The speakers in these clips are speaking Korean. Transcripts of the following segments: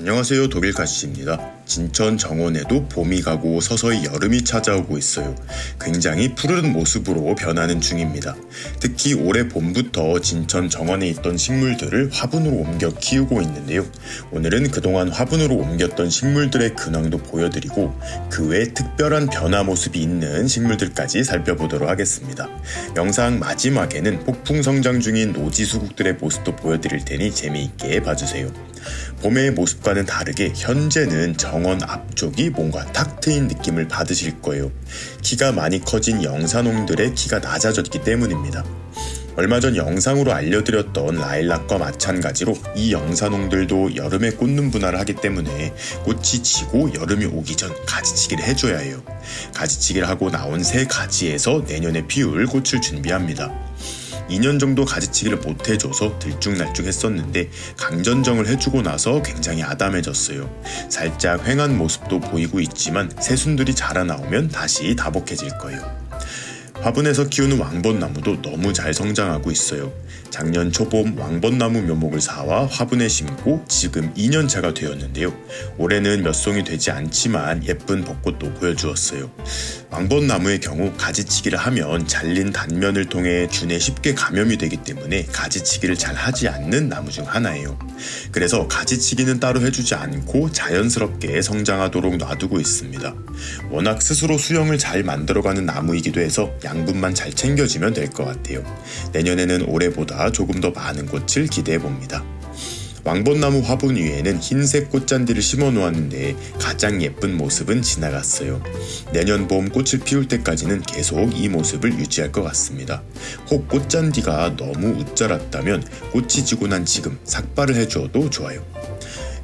안녕하세요, 독일가시입니다. 진천 정원에도 봄이 가고 서서히 여름이 찾아오고 있어요. 굉장히 푸르른 모습으로 변하는 중입니다. 특히 올해 봄부터 진천 정원에 있던 식물들을 화분으로 옮겨 키우고 있는데요. 오늘은 그동안 화분으로 옮겼던 식물들의 근황도 보여드리고 그 외 특별한 변화 모습이 있는 식물들까지 살펴보도록 하겠습니다. 영상 마지막에는 폭풍 성장 중인 노지수국들의 모습도 보여드릴 테니 재미있게 봐주세요. 봄의 모습과는 다르게 현재는 정원 앞쪽이 뭔가 탁 트인 느낌을 받으실 거예요. 키가 많이 커진 영산홍들의 키가 낮아졌기 때문입니다. 얼마 전 영상으로 알려드렸던 라일락과 마찬가지로 이 영산홍들도 여름에 꽃눈 분화를 하기 때문에 꽃이 지고 여름이 오기 전 가지치기를 해줘야 해요. 가지치기를 하고 나온 새 가지에서 내년에 피울 꽃을 준비합니다. 2년 정도 가지치기를 못해줘서 들쭉날쭉했었는데 강전정을 해주고 나서 굉장히 아담해졌어요. 살짝 휑한 모습도 보이고 있지만 새순들이 자라나오면 다시 다복해질 거예요. 화분에서 키우는 왕벚나무도 너무 잘 성장하고 있어요. 작년 초봄 왕벚나무 묘목을 사와 화분에 심고 지금 2년차가 되었는데요. 올해는 몇 송이 되지 않지만 예쁜 벚꽃도 보여주었어요. 왕벚나무의 경우 가지치기를 하면 잘린 단면을 통해 균에 쉽게 감염이 되기 때문에 가지치기를 잘 하지 않는 나무 중 하나예요. 그래서 가지치기는 따로 해주지 않고 자연스럽게 성장하도록 놔두고 있습니다. 워낙 스스로 수영을 잘 만들어가는 나무이기도 해서 양분만 잘 챙겨주면 될 것 같아요. 내년에는 올해보다 조금 더 많은 꽃을 기대해봅니다. 왕벚나무 화분 위에는 흰색 꽃잔디를 심어 놓았는데 가장 예쁜 모습은 지나갔어요. 내년 봄 꽃을 피울 때까지는 계속 이 모습을 유지할 것 같습니다. 혹 꽃잔디가 너무 웃자랐다면 꽃이 지고 난 지금 삭발을 해주어도 좋아요.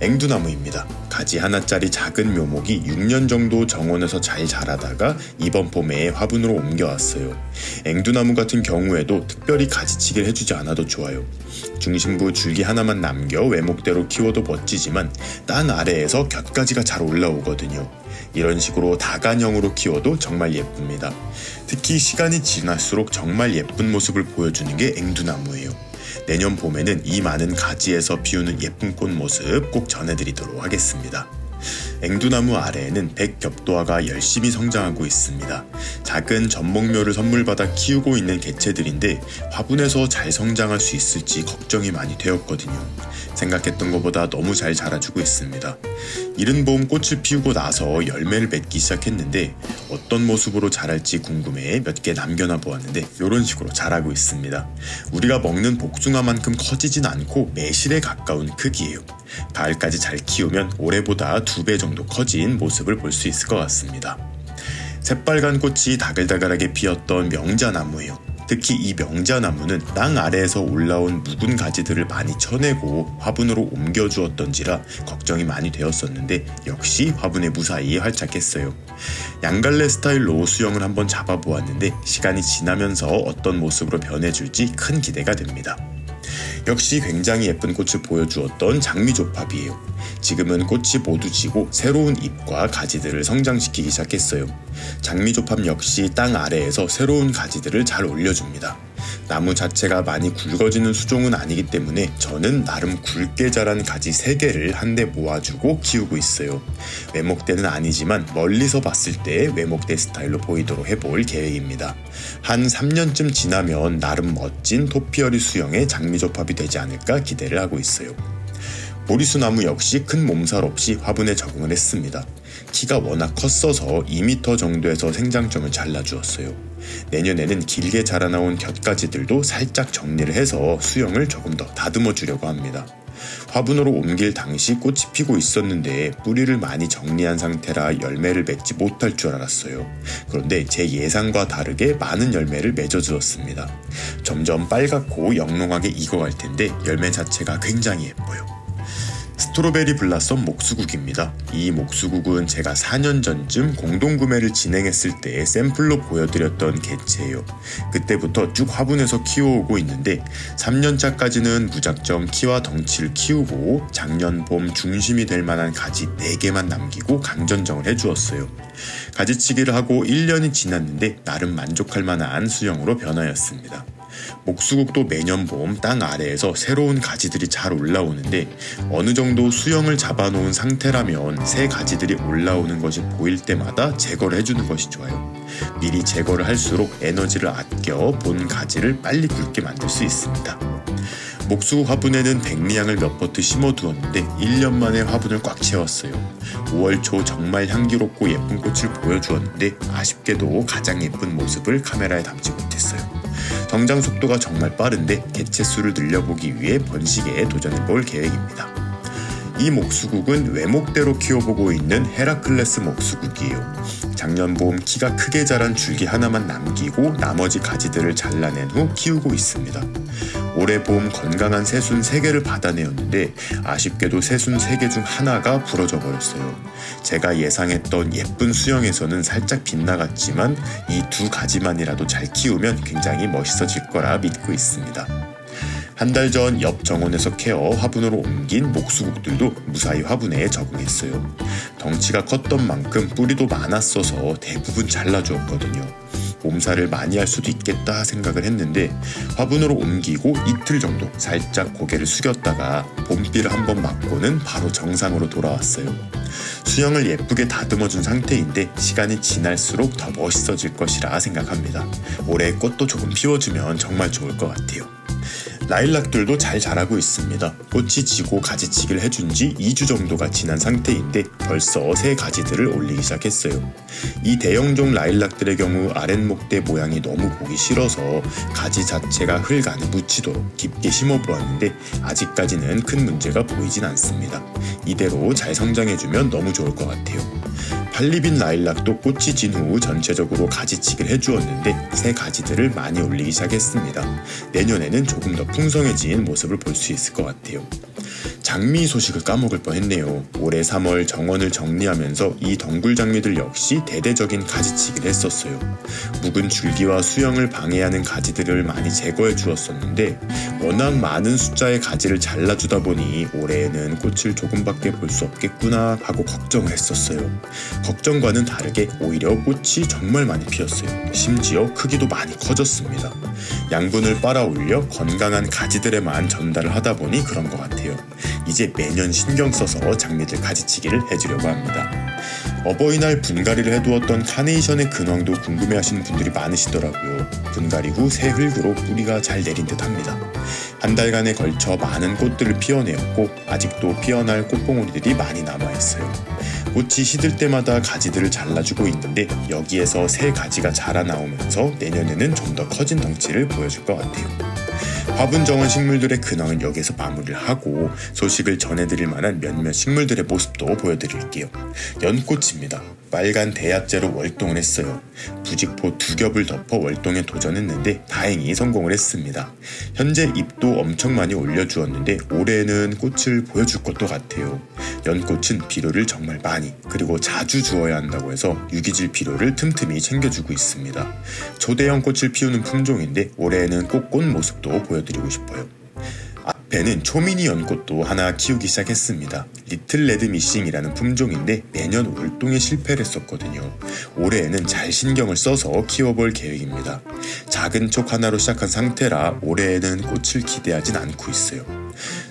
앵두나무입니다. 가지 하나짜리 작은 묘목이 6년 정도 정원에서 잘 자라다가 이번 봄에 화분으로 옮겨왔어요. 앵두나무 같은 경우에도 특별히 가지치기를 해주지 않아도 좋아요. 중심부 줄기 하나만 남겨 외목대로 키워도 멋지지만 땅 아래에서 곁가지가 잘 올라오거든요. 이런 식으로 다간형으로 키워도 정말 예쁩니다. 특히 시간이 지날수록 정말 예쁜 모습을 보여주는 게 앵두나무예요. 내년 봄에는 이 많은 가지에서 피우는 예쁜 꽃 모습 꼭 전해드리도록 하겠습니다. 앵두나무 아래에는 백겹도화가 열심히 성장하고 있습니다. 작은 전목묘를 선물받아 키우고 있는 개체들인데 화분에서 잘 성장할 수 있을지 걱정이 많이 되었거든요. 생각했던 것보다 너무 잘 자라주고 있습니다. 이른 봄 꽃을 피우고 나서 열매를 맺기 시작했는데 어떤 모습으로 자랄지 궁금해 몇 개 남겨놔 보았는데 이런 식으로 자라고 있습니다. 우리가 먹는 복숭아만큼 커지진 않고 매실에 가까운 크기예요. 가을까지 잘 키우면 올해보다 2배 정도 커진 모습을 볼 수 있을 것 같습니다. 새빨간 꽃이 다글다글하게 피었던 명자나무예요. 특히 이 명자나무는 땅 아래에서 올라온 묵은 가지들을 많이 쳐내고 화분으로 옮겨주었던지라 걱정이 많이 되었었는데 역시 화분에 무사히 활착했어요. 양갈래 스타일로 수영을 한번 잡아보았는데 시간이 지나면서 어떤 모습으로 변해줄지 큰 기대가 됩니다. 역시 굉장히 예쁜 꽃을 보여주었던 장미조팝이에요. 지금은 꽃이 모두 지고 새로운 잎과 가지들을 성장시키기 시작했어요. 장미조팝 역시 땅 아래에서 새로운 가지들을 잘 올려줍니다. 나무 자체가 많이 굵어지는 수종은 아니기 때문에 저는 나름 굵게 자란 가지 3개를 한데 모아주고 키우고 있어요. 외목대는 아니지만 멀리서 봤을 때 외목대 스타일로 보이도록 해볼 계획입니다. 한 3년쯤 지나면 나름 멋진 토피어리 수영의 장미조팝이 되지 않을까 기대를 하고 있어요. 보리수나무 역시 큰 몸살 없이 화분에 적응을 했습니다. 키가 워낙 컸어서 2m 정도에서 생장점을 잘라주었어요. 내년에는 길게 자라나온 곁가지들도 살짝 정리를 해서 수영을 조금 더 다듬어 주려고 합니다. 화분으로 옮길 당시 꽃이 피고 있었는데 뿌리를 많이 정리한 상태라 열매를 맺지 못할 줄 알았어요. 그런데 제 예상과 다르게 많은 열매를 맺어주었습니다. 점점 빨갛고 영롱하게 익어갈 텐데 열매 자체가 굉장히 예뻐요. 스트로베리 블라썸 목수국입니다. 이 목수국은 제가 4년 전쯤 공동구매를 진행했을 때 샘플로 보여드렸던 개체예요. 그때부터 쭉 화분에서 키워오고 있는데 3년차까지는 무작정 키와 덩치를 키우고 작년 봄 중심이 될 만한 가지 4개만 남기고 강전정을 해주었어요. 가지치기를 하고 1년이 지났는데 나름 만족할 만한 수영으로 변하였습니다. 목수국도 매년 봄 땅 아래에서 새로운 가지들이 잘 올라오는데 어느 정도 수영을 잡아놓은 상태라면 새 가지들이 올라오는 것이 보일 때마다 제거를 해주는 것이 좋아요. 미리 제거를 할수록 에너지를 아껴 본 가지를 빨리 굵게 만들 수 있습니다. 목수국 화분에는 백리향을 몇 포트 심어두었는데 1년 만에 화분을 꽉 채웠어요. 5월 초 정말 향기롭고 예쁜 꽃을 보여주었는데 아쉽게도 가장 예쁜 모습을 카메라에 담지 못했어요. 성장 속도가 정말 빠른데 개체수를 늘려보기 위해 번식에 도전해볼 계획입니다. 이 목수국은 외목대로 키워보고 있는 헤라클레스 목수국이에요. 작년 봄 키가 크게 자란 줄기 하나만 남기고 나머지 가지들을 잘라낸 후 키우고 있습니다. 올해 봄 건강한 새순 3개를 받아내었는데 아쉽게도 새순 3개 중 하나가 부러져 버렸어요. 제가 예상했던 예쁜 수영에서는 살짝 빗나갔지만 이 2가지만이라도 잘 키우면 굉장히 멋있어질 거라 믿고 있습니다. 한 달 전 옆 정원에서 캐어 화분으로 옮긴 목수국들도 무사히 화분에 적응했어요. 덩치가 컸던 만큼 뿌리도 많았어서 대부분 잘라주었거든요. 몸살을 많이 할 수도 있겠다 생각을 했는데 화분으로 옮기고 이틀 정도 살짝 고개를 숙였다가 봄비를 한번 맞고는 바로 정상으로 돌아왔어요. 수영을 예쁘게 다듬어준 상태인데 시간이 지날수록 더 멋있어질 것이라 생각합니다. 올해 꽃도 조금 피워주면 정말 좋을 것 같아요. 라일락들도 잘 자라고 있습니다. 꽃이 지고 가지치기를 해준 지 2주 정도가 지난 상태인데 벌써 새 가지들을 올리기 시작했어요. 이 대형종 라일락들의 경우 아랫목대 모양이 너무 보기 싫어서 가지 자체가 흙 안에 묻히도록 깊게 심어보았는데 아직까지는 큰 문제가 보이진 않습니다. 이대로 잘 성장해주면 너무 좋을 것 같아요. 팔리빈 라일락도 꽃이 진 후 전체적으로 가지치기를 해주었는데 새 가지들을 많이 올리기 시작했습니다. 내년에는 조금 더 풍성해진 모습을 볼 수 있을 것 같아요. 장미 소식을 까먹을 뻔했네요. 올해 3월 정원을 정리하면서 이 덩굴 장미들 역시 대대적인 가지치기를 했었어요. 묵은 줄기와 수영을 방해하는 가지들을 많이 제거해 주었었는데 워낙 많은 숫자의 가지를 잘라주다 보니 올해에는 꽃을 조금밖에 볼 수 없겠구나 하고 걱정을 했었어요. 걱정과는 다르게 오히려 꽃이 정말 많이 피었어요. 심지어 크기도 많이 커졌습니다. 양분을 빨아 올려 건강한 가지들에만 전달을 하다 보니 그런 것 같아요. 이제 매년 신경 써서 장미들 가지치기를 해주려고 합니다. 어버이날 분갈이를 해두었던 카네이션의 근황도 궁금해하시는 분들이 많으시더라고요. 분갈이 후 새 흙으로 뿌리가 잘 내린 듯 합니다. 한 달간에 걸쳐 많은 꽃들을 피워내었고 아직도 피어날 꽃봉오리들이 많이 남아있어요. 꽃이 시들 때마다 가지들을 잘라주고 있는데 여기에서 새 가지가 자라나오면서 내년에는 좀 더 커진 덩치를 보여줄 것 같아요. 화분 정원 식물들의 근황은 여기서 마무리를 하고 소식을 전해드릴 만한 몇몇 식물들의 모습도 보여드릴게요. 연꽃입니다. 빨간 대야째로 월동을 했어요. 부직포 2겹을 덮어 월동에 도전했는데 다행히 성공을 했습니다. 현재 잎도 엄청 많이 올려주었는데 올해는 꽃을 보여줄 것도 같아요. 연꽃은 비료를 정말 많이 그리고 자주 주어야 한다고 해서 유기질 비료를 틈틈이 챙겨주고 있습니다. 초대형 꽃을 피우는 품종인데 올해는 꼭 꽃 모습도 보여드리고 싶어요. 앞에는 초미니 연꽃도 하나 키우기 시작했습니다. 리틀 레드 미싱이라는 품종인데 매년 월동에 실패를 했었거든요. 올해에는 잘 신경을 써서 키워볼 계획입니다. 작은 촉 하나로 시작한 상태라 올해에는 꽃을 기대하진 않고 있어요.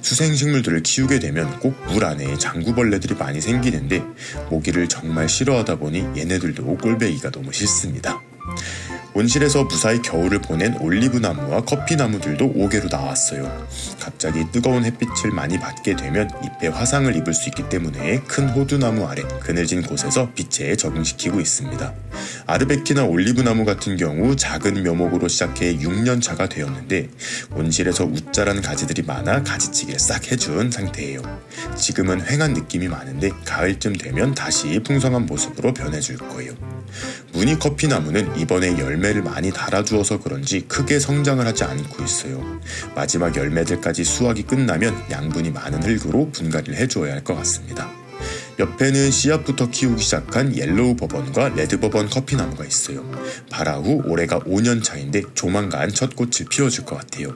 수생식물들을 키우게 되면 꼭 물 안에 장구벌레들이 많이 생기는데 모기를 정말 싫어하다 보니 얘네들도 꼴배기가 너무 싫습니다. 온실에서 무사히 겨울을 보낸 올리브나무와 커피나무들도 5개로 나왔어요. 갑자기 뜨거운 햇빛을 많이 받게 되면 잎에 화상을 입을 수 있기 때문에 큰 호두나무 아래 그늘진 곳에서 빛에 적응시키고 있습니다. 아르베키나 올리브나무 같은 경우 작은 묘목으로 시작해 6년차가 되었는데 온실에서 웃자란 가지들이 많아 가지치기를 싹 해준 상태예요. 지금은 휑한 느낌이 많은데 가을쯤 되면 다시 풍성한 모습으로 변해줄 거예요. 무늬 커피나무는 이번에 열매를 많이 달아주어서 그런지 크게 성장을 하지 않고 있어요. 마지막 열매들까지 수확이 끝나면 양분이 많은 흙으로 분갈이를 해주어야 할 것 같습니다. 옆에는 씨앗부터 키우기 시작한 옐로우 버번과 레드 버번 커피나무가 있어요. 발화 후 올해가 5년 차인데 조만간 첫 꽃을 피워줄 것 같아요.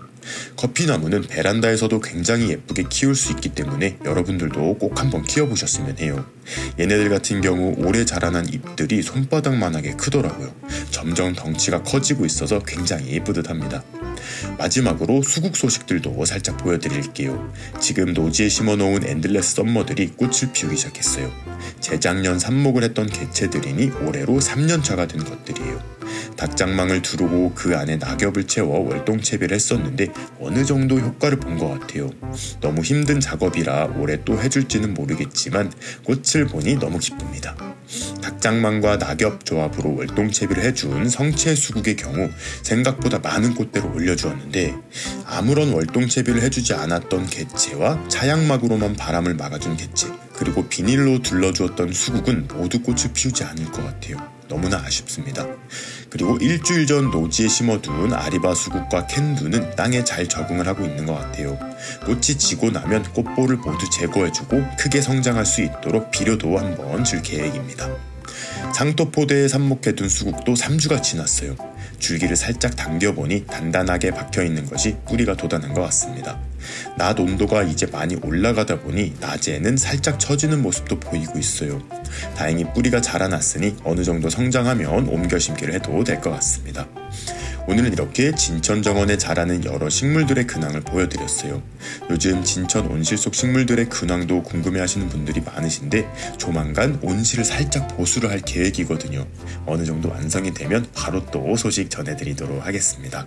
커피나무는 베란다에서도 굉장히 예쁘게 키울 수 있기 때문에 여러분들도 꼭 한번 키워보셨으면 해요. 얘네들 같은 경우 올해 자라난 잎들이 손바닥만하게 크더라고요. 점점 덩치가 커지고 있어서 굉장히 뿌듯합니다. 마지막으로 수국 소식들도 살짝 보여드릴게요. 지금 노지에 심어놓은 엔들레스 썸머들이 꽃을 피우기 시작했어요. 재작년 삽목을 했던 개체들이니 올해로 3년차가 된 것들이에요. 닭장망을 두르고 그 안에 낙엽을 채워 월동채비를 했었는데 어느 정도 효과를 본 것 같아요. 너무 힘든 작업이라 올해 또 해줄지는 모르겠지만 꽃을 보니 너무 기쁩니다. 닭장망과 낙엽 조합으로 월동채비를 해준 성채수국의 경우 생각보다 많은 꽃대로 올려주었는데 아무런 월동채비를 해주지 않았던 개체와 차양막으로만 바람을 막아준 개체 그리고 비닐로 둘러주었던 수국은 모두 꽃을 피우지 않을 것 같아요. 너무나 아쉽습니다. 그리고 일주일 전 노지에 심어둔 아리바 수국과 캔두는 땅에 잘 적응을 하고 있는 것 같아요. 꽃이 지고 나면 꽃볼을 모두 제거해주고 크게 성장할 수 있도록 비료도 한번 줄 계획입니다. 상토포대에 삽목해둔 수국도 3주가 지났어요. 줄기를 살짝 당겨보니 단단하게 박혀있는 것이 뿌리가 돋아난 것 같습니다. 낮 온도가 이제 많이 올라가다 보니 낮에는 살짝 처지는 모습도 보이고 있어요. 다행히 뿌리가 자라났으니 어느 정도 성장하면 옮겨 심기를 해도 될 것 같습니다. 오늘은 이렇게 진천 정원에 자라는 여러 식물들의 근황을 보여드렸어요. 요즘 진천 온실 속 식물들의 근황도 궁금해하시는 분들이 많으신데 조만간 온실을 살짝 보수를 할 계획이거든요. 어느 정도 완성이 되면 바로 또 소식 전해드리도록 하겠습니다.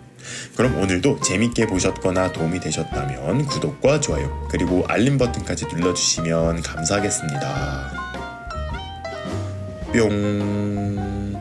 그럼 오늘도 재밌게 보셨거나 도움이 되셨다면 구독과 좋아요 그리고 알림 버튼까지 눌러주시면 감사하겠습니다. 뿅.